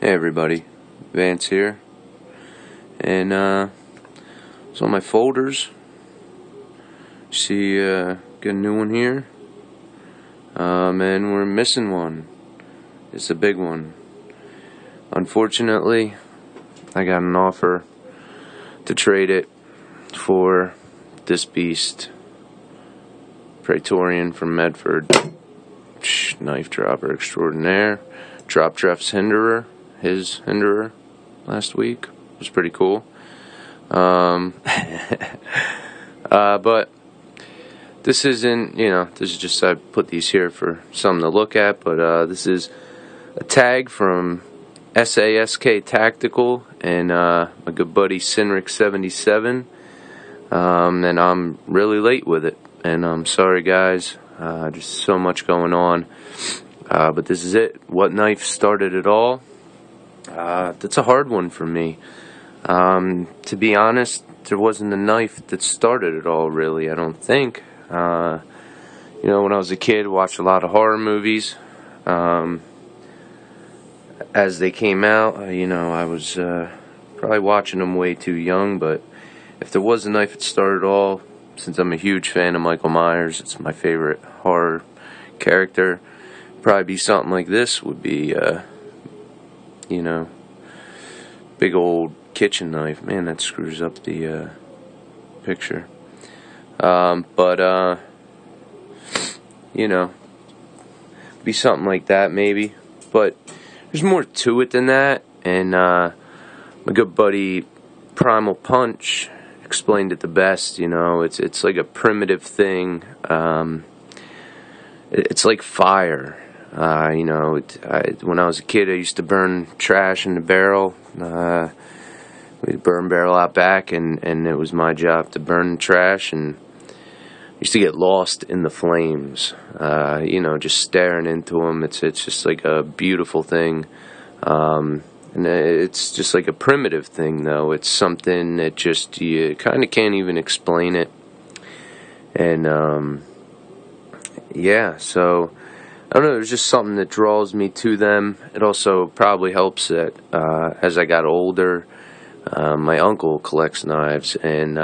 Hey everybody, Vance here, and it's on my folders. See, got a new one here, and we're missing one. It's a big one. Unfortunately, I got an offer to trade it for this beast, Praetorian from Medford, knife dropper extraordinaire, drop Jeff's Hinderer. His Hinderer last week. It was pretty cool. But this isn't, this is just, I put these here for something to look at, but this is a tag from SASK Tactical and my good buddy Sinric77, and I'm really late with it, and I'm sorry guys, just so much going on, but this is it. What knife started it all? That's a hard one for me. To be honest, there wasn't a knife that started it all, really, I don't think. When I was a kid, I watched a lot of horror movies. As they came out, I was probably watching them way too young, but if there was a knife that started it all, since I'm a huge fan of Michael Myers, it's my favorite horror character, probably be something like this, would be, big old kitchen knife. Man, that screws up the picture. Be something like that maybe. But there's more to it than that. And my good buddy Primal Punch explained it the best. It's like a primitive thing. It's like fire. When I was a kid, I used to burn trash in the barrel. We'd burn barrel out back, and it was my job to burn the trash, and I used to get lost in the flames, just staring into them. It's just like a beautiful thing, and it's just like a primitive thing, though. It's something that just, you kind of can't even explain it, and, so I don't know, there's just something that draws me to them. It also probably helps that as I got older, my uncle collects knives, and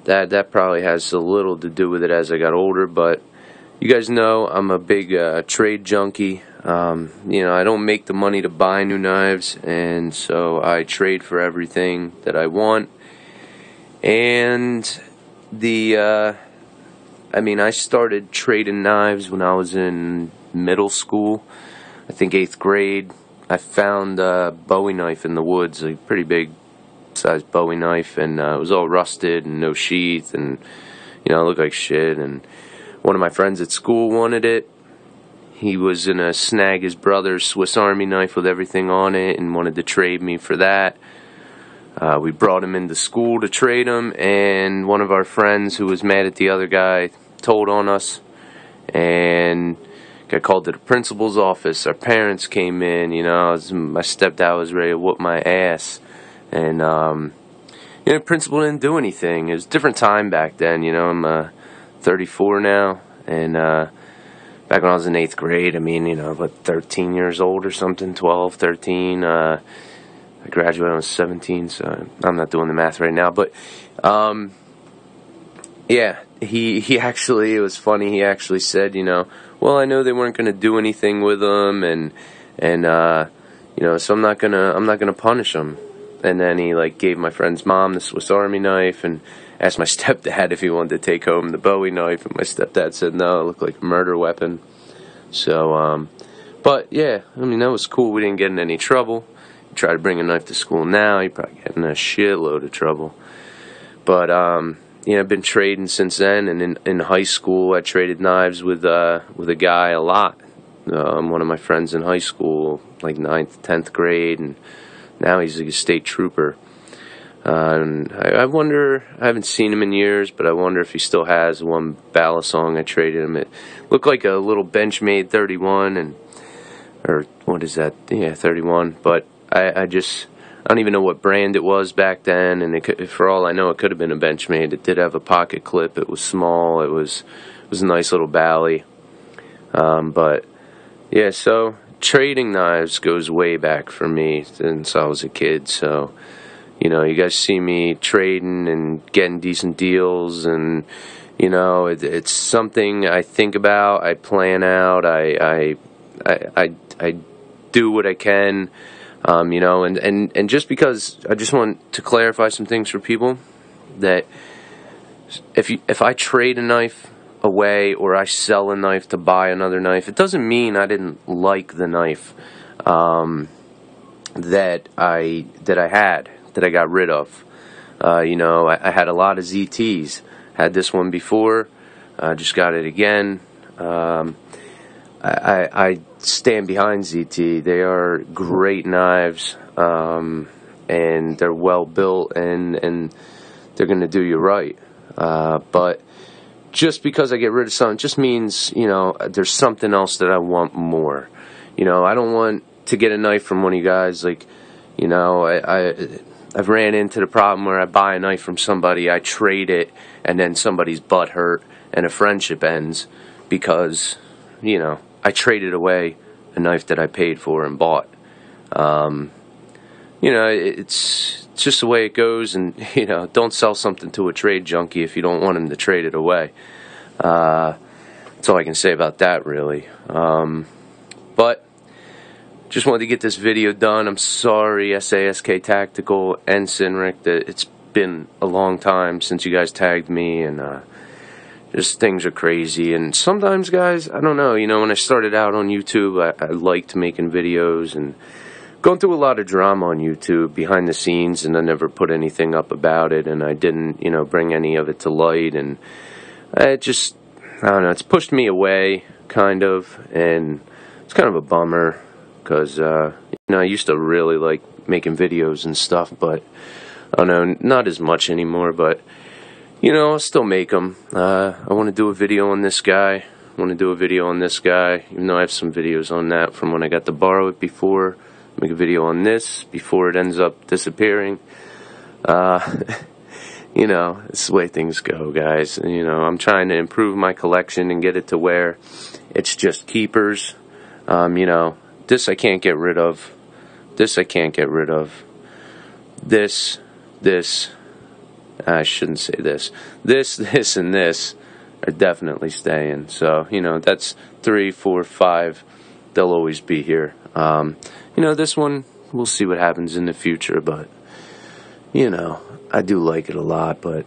that probably has a little to do with it as I got older. But you guys know I'm a big trade junkie. I don't make the money to buy new knives, and so I trade for everything that I want. And I started trading knives when I was in middle school, I think 8th grade. I found a Bowie knife in the woods, a pretty big sized Bowie knife, and it was all rusted and no sheath, and it looked like shit. And one of my friends at school wanted it. He was gonna snag his brother's Swiss Army knife with everything on it and wanted to trade me for that. We brought him into school to trade him, and one of our friends who was mad at the other guy told on us, and got called to the principal's office. Our parents came in, my stepdad was ready to whoop my ass, and the principal didn't do anything. It was a different time back then. I'm 34 now, and back when I was in 8th grade, 13 years old or something, 12, 13, I graduated when I was 17, so I'm not doing the math right now, but he actually, it was funny, he actually said, well, I know they weren't going to do anything with them, and so I'm not gonna punish them. And then he gave my friend's mom the Swiss Army knife and asked my stepdad if he wanted to take home the Bowie knife, and my stepdad said no, it looked like a murder weapon. So but yeah, that was cool. We didn't get in any trouble. You try to bring a knife to school now, you probably get in a shitload of trouble. But I've been trading since then, and in high school I traded knives with a guy a lot. One of my friends in high school, like 9th, 10th grade, and now he's like a state trooper. And I wonder, I haven't seen him in years, but I wonder if he still has one Balisong I traded him. It looked like a little Benchmade 31, or what is that? Yeah, 31. But I don't even know what brand it was back then, and for all I know, it could have been a Benchmade. It did have a pocket clip. It was small. It was a nice little Bally. But yeah, so trading knives goes way back for me since I was a kid. So, you know, you guys see me trading and getting decent deals, and you know, it's something I think about, I plan out, I do what I can, you know, and just because I just want to clarify some things for people, that if I trade a knife away or I sell a knife to buy another knife, it doesn't mean I didn't like the knife that I got rid of. You know, I had a lot of ZTs. Had this one before, just got it again. I stand behind ZT. They are great knives, and they're well built, and they're going to do you right. But just because I get rid of something just means, you know, there's something else that I want more. You know, I don't want to get a knife from one of you guys, like, you know, I've ran into the problem where I buy a knife from somebody, I trade it, and then somebody's butt hurt and a friendship ends because, you know, I traded away a knife that I paid for and bought. You know, it's just the way it goes, and, you know, don't sell something to a trade junkie if you don't want him to trade it away. That's all I can say about that, really. But just wanted to get this video done. I'm sorry, SASK Tactical and Sinric, that it's been a long time since you guys tagged me, and just things are crazy. And sometimes, guys, I don't know, you know, when I started out on YouTube, I liked making videos and going through a lot of drama on YouTube behind the scenes, and I never put anything up about it, and I didn't, you know, bring any of it to light, and it just, I don't know, it's pushed me away, kind of, and it's kind of a bummer. Because, you know, I used to really like making videos and stuff, but, I don't know, not as much anymore, but, you know, I'll still make them. I want to do a video on this guy. I want to do a video on this guy, even though I have some videos on that from when I got to borrow it before. Make a video on this before it ends up disappearing. You know, it's the way things go, guys. You know, I'm trying to improve my collection and get it to where it's just keepers. You know, this I can't get rid of. This I can't get rid of. This, I shouldn't say this. This, and this are definitely staying. So, you know, that's 3, 4, 5. They'll always be here. You know, this one, we'll see what happens in the future, but, you know, I do like it a lot, but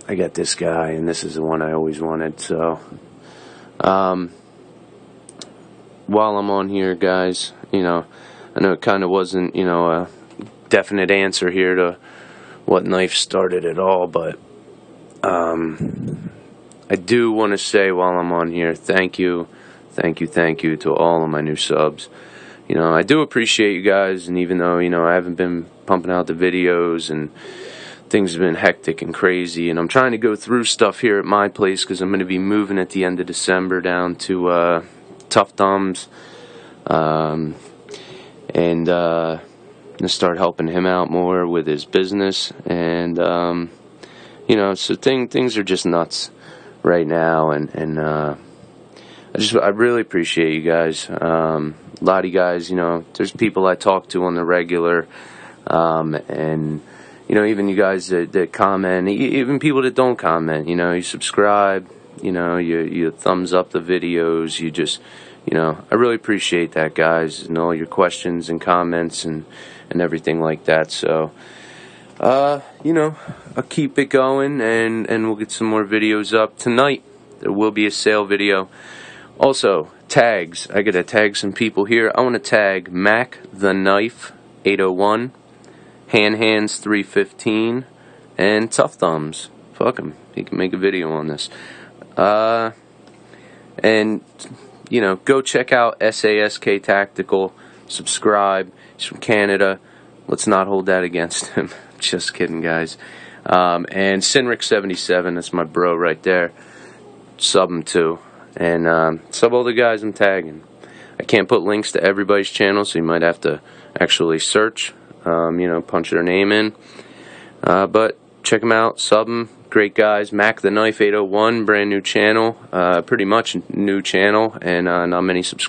I got this guy, and this is the one I always wanted, so, while I'm on here, guys, you know, I know it kind of wasn't, you know, a definite answer here to what knife started it all, but I do want to say while I'm on here, thank you to all of my new subs. You know, I do appreciate you guys, and even though, you know, I haven't been pumping out the videos and things have been hectic and crazy, and I'm trying to go through stuff here at my place because I'm going to be moving at the end of December down to Tough Thumbs, and to start helping him out more with his business, and you know, so things are just nuts right now, and I really appreciate you guys. A lot of you guys, you know, there's people I talk to on the regular, and you know, even you guys that comment, even people that don't comment, you know, you subscribe, you know, you thumbs up the videos, you just, you know, I really appreciate that, guys, and all your questions and comments and everything like that. So, you know, I'll keep it going, and we'll get some more videos up tonight. There will be a sale video. Also, tags. I gotta tag some people here. I want to tag Mac the Knife 801, Hands 315, and Tough Thumbs. Fuck him. He can make a video on this. And, you know, go check out SASK Tactical. Subscribe. He's from Canada. Let's not hold that against him. Just kidding, guys. And Sinric77, that's my bro right there. Sub him too. And sub all the guys I'm tagging. I can't put links to everybody's channel, so you might have to actually search, you know, punch their name in. But check them out, sub them. Great guys. Mac the Knife 801, brand new channel. Pretty much new channel, and not many subscribers.